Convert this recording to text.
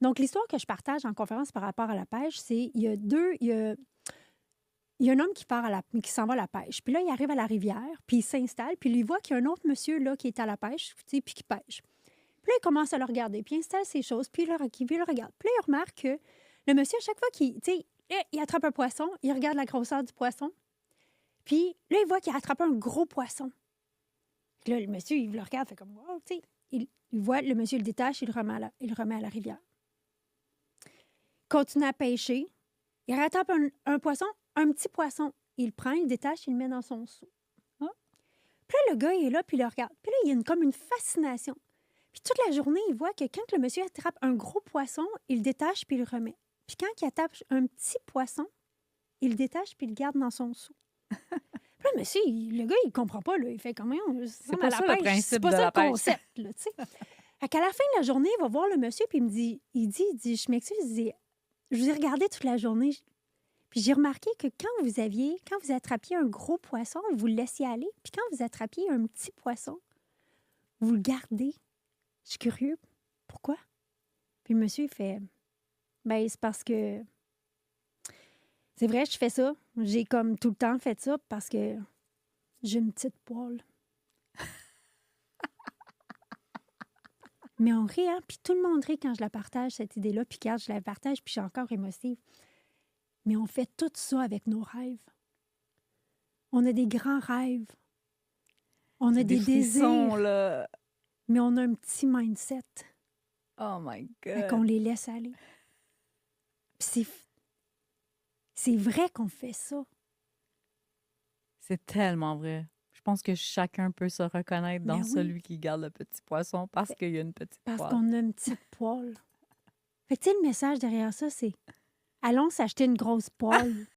Donc, l'histoire que je partage en conférence par rapport à la pêche, c'est il y a un homme qui s'en va à la pêche. Puis là, il arrive à la rivière, puis il s'installe, puis il voit qu'il y a un autre monsieur là, qui est à la pêche, tu sais, puis qui pêche. Puis là, il commence à le regarder, puis il installe ses choses, puis il le regarde. Puis là, il remarque que le monsieur, à chaque fois qu'il, tu sais, là, il attrape un poisson, il regarde la grosseur du poisson, puis là, il voit qu'il a attrapé un gros poisson. Puis là, le monsieur, il le regarde, fait comme, wow, tu sais. Il voit, le monsieur le détache, il le remet à la rivière. Continue à pêcher. Il rattrape un poisson, un petit poisson. Il le prend, il le détache, il le met dans son seau. Ah. Puis là, le gars, il est là, puis il le regarde. Puis là, il y a comme une fascination. Puis toute la journée, il voit que quand le monsieur attrape un gros poisson, il le détache, puis il le remet. Puis quand il attrape un petit poisson, il le détache, puis il le garde dans son seau. Puis là, monsieur, le gars, il comprend pas. Là. Il fait comment? C'est pas ça le principe c'est pas de ça la le pêche. concept. Là, tu sais. Fait qu'à la fin de la journée, il va voir le monsieur, puis il dit, je m'excuse, je vous ai regardé toute la journée, puis j'ai remarqué que quand vous attrapiez un gros poisson, vous le laissiez aller, puis quand vous attrapiez un petit poisson, vous le gardez. Je suis curieux. Pourquoi? Puis le monsieur, il fait, ben c'est parce que, c'est vrai, je fais ça. J'ai comme tout le temps fait ça parce que j'ai une petite poêle. Mais on rit, hein? Puis tout le monde rit quand je la partage, cette idée-là. Puis quand je la partage, puis je suis encore émotive. Mais on fait tout ça avec nos rêves. On a des grands rêves. On a C'est des frissons, désirs. là. Mais on a un petit mindset. Oh my Fait qu'on God. les laisse aller. Puis c'est vrai qu'on fait ça. C'est tellement vrai. Je pense que chacun peut se reconnaître dans Mais oui, celui qui garde le petit poisson parce qu'il y a une petite parce poêle. qu'on a une petite poêle. Fait que tu sais, le message derrière ça, c'est allons s'acheter une grosse poêle.